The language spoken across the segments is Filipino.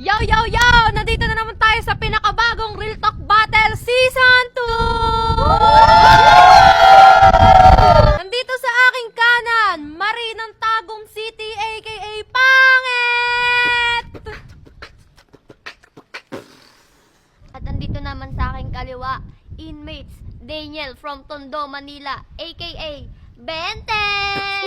Yo, yo, yo! Nandito na naman tayo sa pinakabagong Real Talk Battle Season 2! Nandito sa aking kanan, Marie ng Tagum City, aka Pangit! At nandito naman sa aking kaliwa, inmates, Daniel from Tondo, Manila, aka Benten!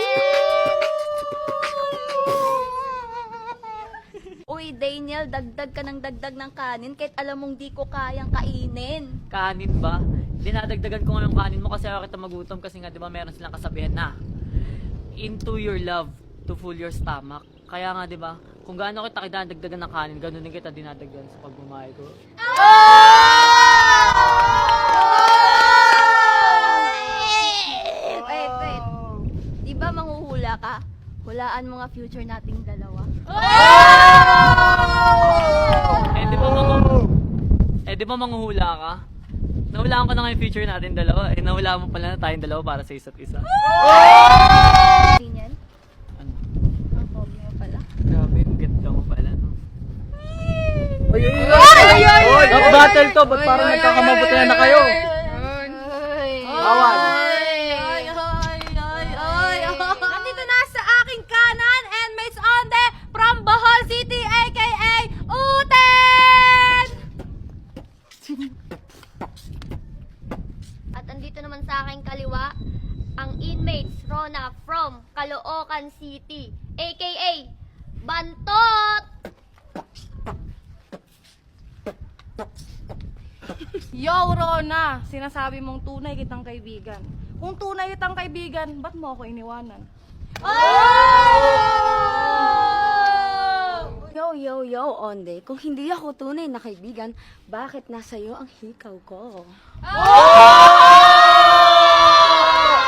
Uy, Daniel, dagdag ka ng dagdag ng kanin kahit alam mong di ko kayang kainin. Kanin ba? Dinadagdagan ko nga yung kanin mo kasi ayaw kita magutom kasi nga 'di ba meron silang kasabihan na into your love to full your stomach. Kaya nga 'di ba, kung gaano kita dinadagdagan ng kanin, ganoon din kita dinadagdagan sa pagbumahay ko. Wait. Di ba manghuhula ka? Hulaan mo nga future nating dalawa. Di ba manghuhula ka? Nahulaan ko na nga yung future natin dalawa. Nahulaan mo pala na tayong dalawa para sa isa't isa. Daniel, Ano? ang pogi mo pala. Grabe, yung ganda mo pala, no? Battle to, ba't parang nagkakamabuti na kayo? Bawal. Nandito na sa aking kanan, inmates on the from Bohol City, aka Uten! At andito naman sa aking kaliwa, ang inmates, Rona from Caloocan City, aka Bantot! Yo, Rona! Sinasabi mong tunay kitang kaibigan. Kung tunay kitang kaibigan, ba't mo ako iniwanan? Yo, Onde. Kung hindi ako tunay na kaibigan, bakit nasa iyo ang hikaw ko?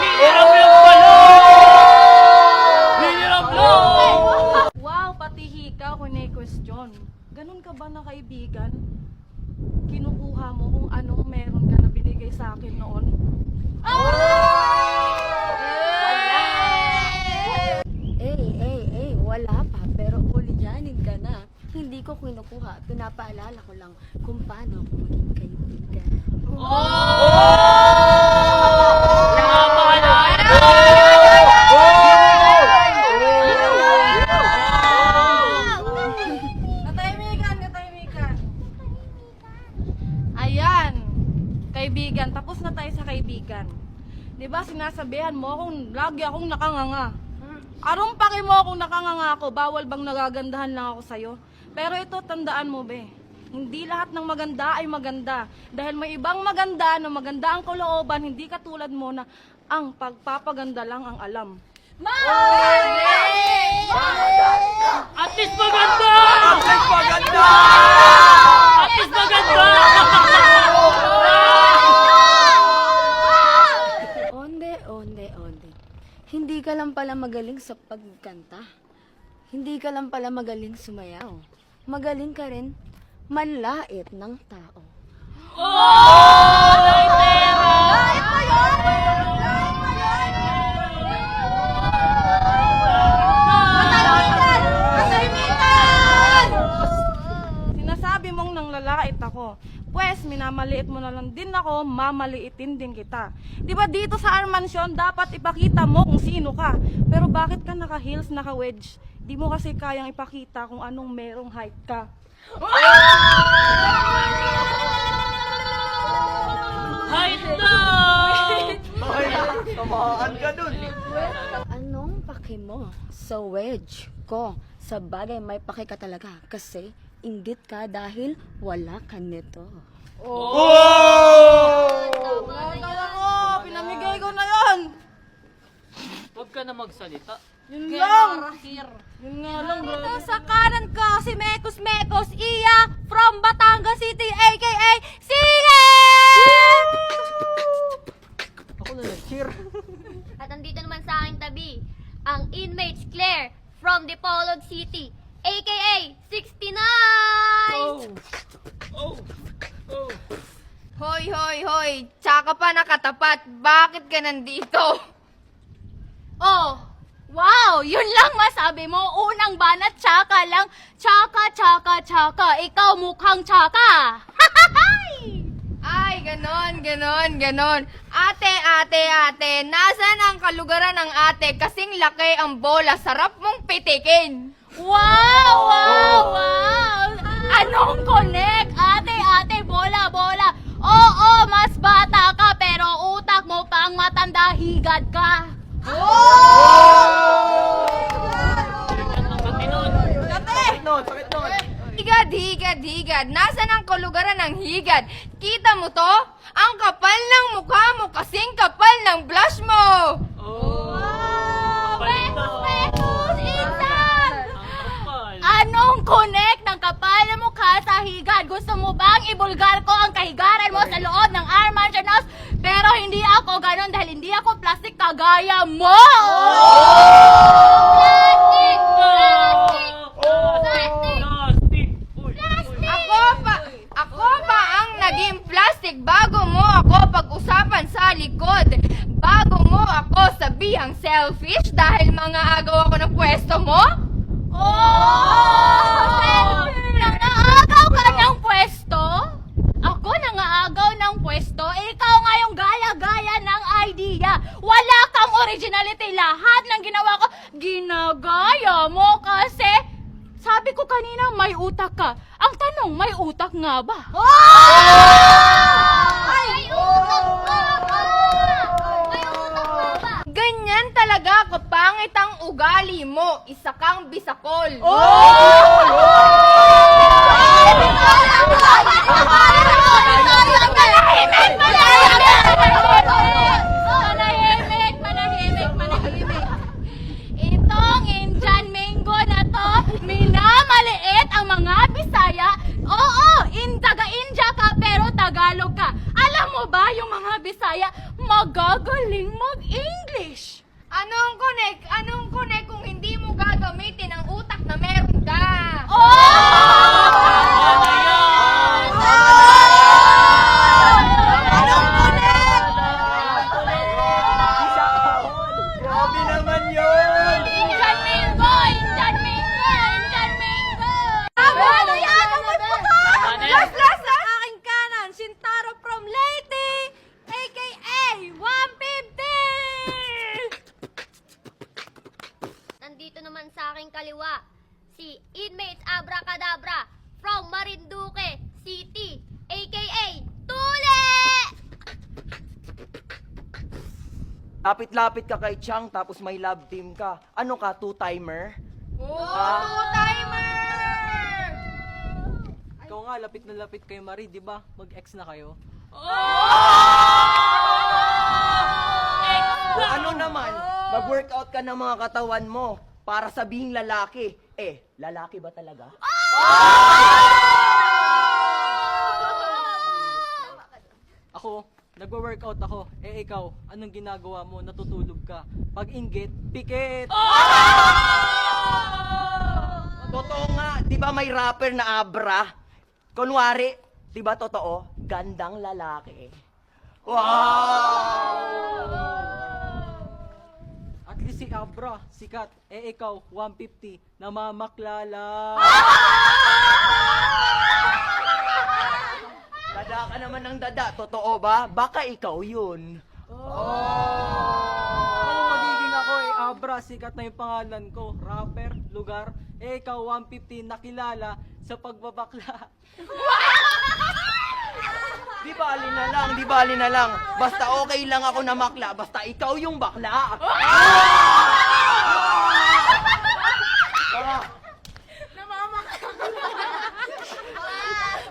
Hirap yung palo! Hirap lang! Wow, pati hikaw kung question. Ganun ka ba na kaibigan? Kinukuha mo kung anong meron ka na binigay sa akin noon? Wala pa, pero ulyanin ka na. Hindi ko kinukuha, pinapaalala ko lang kung paano ako maging kaibigan. Katahimikan. Ayan, kaibigan. Tapos na tayo sa kaibigan. 'Di ba sinasabihan mo akong lagi akong nakanganga. Anong paki mo kung nakanganga ako? Bawal bang nagagandahan lang ako sa'yo? Pero ito, tandaan mo, be. Hindi lahat ng maganda ay maganda. Dahil may ibang maganda na maganda ang kalooban, hindi katulad mo na ang pagpapaganda lang ang alam. At least maganda! At least maganda! Onde. Hindi ka lang pala magaling sa pagkanta. Hindi ka lang pala magaling sumayaw. Magaling ka rin manlait ng tao. Sinasabi mong nang lalait ako. Pwes, minamaliit mo na lang din ako, mamaliitin din kita. Di ba dito sa Armansyon, dapat ipakita mo kung sino ka. Pero bakit ka naka-heels, naka-wedge? Di mo kasi kayang ipakita kung anong merong height ka. Height na! Tamaan ka dun. Anong paki mo sa wedge ko? Sa bagay may paki ka talaga kasi inggit ka dahil wala ka nito. Kaya ko, pinamigay ko na yon. Huwag ka na magsalita. Yun lang. Yun nga lang, bro. Ito sa kanan ko, si Mekos Iya from Batangas City, aka Singit! Ako na nag-cheer. At andito naman sa aking tabi, ang inmates, Claire from Dipolog City, aka 69! Hoy! Tsaka pa nakatapat. Bakit ka nandito? Oh, Wow! Yun lang masabi mo. Unang banat, tsaka lang. Tsaka, tsaka, tsaka. Ikaw mukhang tsaka. Ay, ganon. Ate, nasan ang kalugaran ng ate? Kasing laki ang bola, sarap mong pitikin. Wow! Anong connect? Ate, bola. Oo, mas bata ka, pero utak mo pang matanda, higad ka. Sakit nun. Higad. Nasaan ang kalugaran ng higad? Kita mo to? Ang kapal ng mukha mo, kasing kapal ng blush mo. Pekus, insan! Anong connect ng kapal na mukha sa higad? Gusto mo bang ibulgar ko ang kahigaran mo sa loob ng Air Mansion House? Pero hindi ako ganun dahil hindi ako plastic kagaya mo! Plastic! Ako pa ang naging plastic bago mo ako pag-usapan sa likod. Bago mo ako sabihang selfish dahil mga agaw ako ng pwesto mo? Nangaagaw ka ng pwesto? Ako nangaagaw ng pwesto? Ikaw nga yung gaya-gaya ng idea. Wala kang originality. Lahat ng ginawa ko, ginagaya mo kasi sabi ko kanina may utak ka. Ang tanong, may utak nga ba? May utak ka ba? Ganyan talaga kapangit ang ugali mo. Isa kang bisakol. Manahimik. Itong Indian mango na to, minamaliit ang mga Bisaya. Oo, taga-India ka pero Tagalog ka. Alam mo ba yung mga Bisaya magagaling mag-English? Anong connect kung hindi mo gagamitin ang utak na meron ka? Grabe naman yun! Indian mango! Ano yan? Ang magputol! Last sa aking kanan, Shintaro from Leyte, a.k.a. 150! Nandito naman sa aking kaliwa, si Inmates Abracadabra from Marinduque City, aka Tule! Lapit-lapit ka kay Chang tapos may love team ka. Ano ka, two-timer? Two-timer! Ikaw nga, lapit na lapit kay Marie, di ba? Mag-ex na kayo. Ano naman, mag-workout ka ng mga katawan mo para sabihing lalaki. Lalaki ba talaga? Ako, nagwa-workout ako. Ikaw, anong ginagawa mo? Natutulog ka. Pag inggit, pikit! Totoo nga, di ba may rapper na Abra? Kunwari, di ba totoo? Gandang lalaki. Wow! At least si Abra, sikat. Ikaw, 150, namamaklala. Dada ka naman ng dada, totoo ba? Baka ikaw yun. Ano magiging ako Abra, sikat na yung pangalan ko. Rapper, lugar. Ikaw, 150, nakilala sa pagbabakla. Di bali na lang. Basta okay lang ako na makla, basta ikaw yung bakla.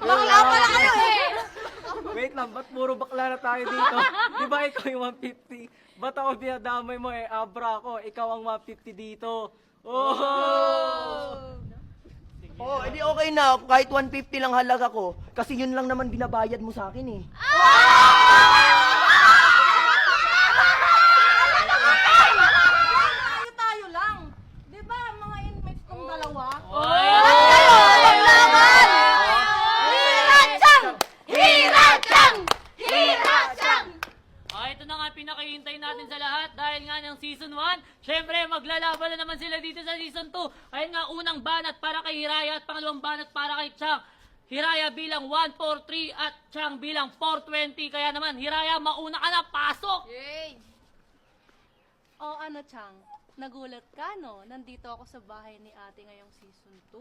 Bakla pala kayo eh! Wait lang, ba't puro bakla na tayo dito? Di ba ikaw yung 150? Ba't ako dinadamay mo Abra ako, ikaw ang 150 dito. Edi okay na, kahit 150 lang halaga ko, kasi yun lang naman binabayad mo sa akin eh. Tayo lang. Di ba mga inmates kong dalawa? Ito na nga pinakahintay natin sa lahat dahil nga ng season 1, syempre maglalaban Season 2. Ayun nga, unang banat para kay Hiraya at pangalawang banat para kay Chang. Hiraya bilang 143 at Chang bilang 420. Kaya naman, Hiraya, mauna ka na, pasok! Yay! O ano, Chang? Nagulat ka, no? Nandito ako sa bahay ni ate ngayong season 2.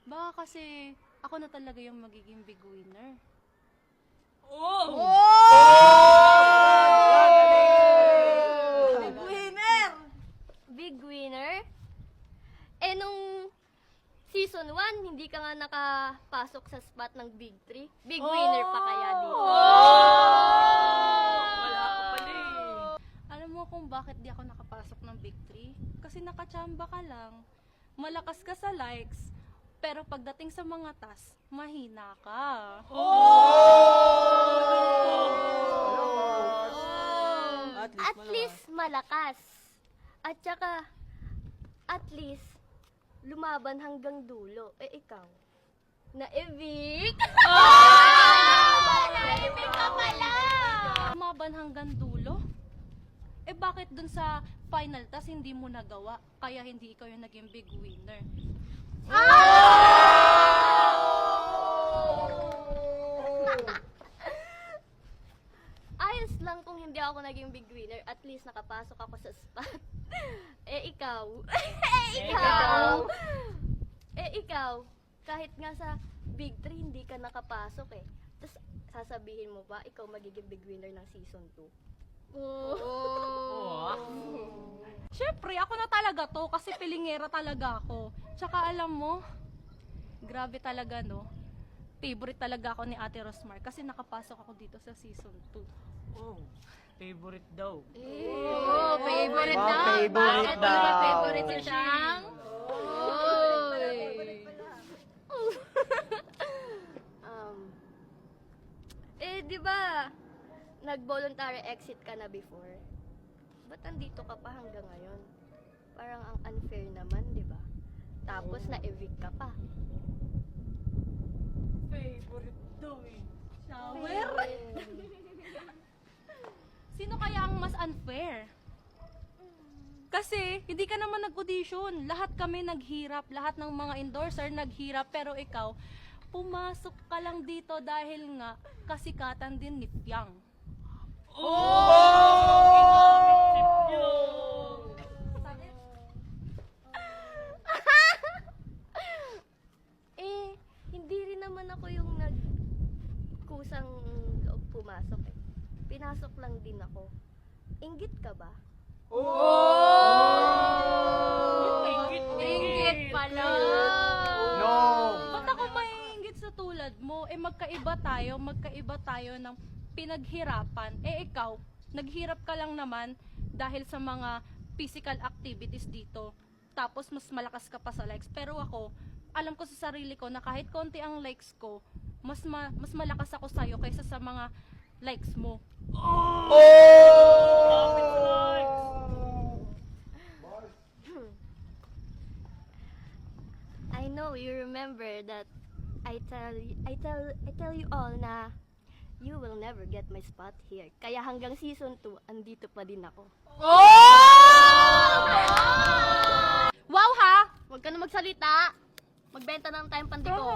Baka kasi ako na talaga yung magiging big winner. Oh! Big winner! Big winner? Eh, nung season 1, hindi ka nga nakapasok sa spot ng Big 3. Big winner pa kaya dito. Wala ka pala eh. Alam mo kung bakit di ako nakapasok ng Big 3? Kasi nakachamba ka lang. Malakas ka sa likes, pero pagdating sa mga task, mahina ka. At least malakas. At saka, at least, lumaban hanggang dulo. Eh, ikaw, na-evict! Na-evict ka pala! Lumaban hanggang dulo? Eh bakit dun sa final task hindi mo nagawa? Kaya hindi ikaw yung naging big winner. Ayos lang kung hindi ako naging big winner. At least nakapasok ako sa spot. Eh, ikaw. Ikaw. Kahit nga sa big 3, hindi ka nakapasok eh. Tapos, sasabihin mo ba, ikaw magiging big winner ng season 2? Syempre, ako na talaga to kasi pilingera talaga ako. Tsaka alam mo, grabe talaga no. Favorite talaga ako ni Ate Rosmar kasi nakapasok ako dito sa season 2. Oh, favorite daw. Oh, favorite Wow, daw. favorite Bakit di ba daw. favorite si Chang? Di ba, nag-voluntary exit ka na before? Ba't nandito ka pa hanggang ngayon? Parang ang unfair naman, di ba? Tapos na-evict ka pa. Favorite daw eh. Shower? Sino kaya ang mas unfair? Kasi, hindi ka naman nag-audition. Lahat kami naghirap. Lahat ng mga endorser naghirap. Pero ikaw, pumasok ka lang dito dahil nga kasikatan din ni Piang. Eh, hindi rin naman ako yung nagkusang loob pumasok eh. Pinasok lang din ako. Inggit ka ba? Ingit pala. No! Ba't ako maiinggit sa tulad mo? Eh magkaiba tayo ng pinaghirapan. Eh ikaw, naghirap ka lang naman dahil sa mga physical activities dito. Tapos mas malakas ka pa sa likes. Pero ako, alam ko sa sarili ko na kahit konti ang likes ko, mas malakas ako sa'yo kaysa sa mga likes mo. I know you remember that I tell you all na you will never get my spot here. Kaya hanggang season 2, andito pa din ako. Wow ha! Huwag ka na magsalita. Magbenta ng time pandikor.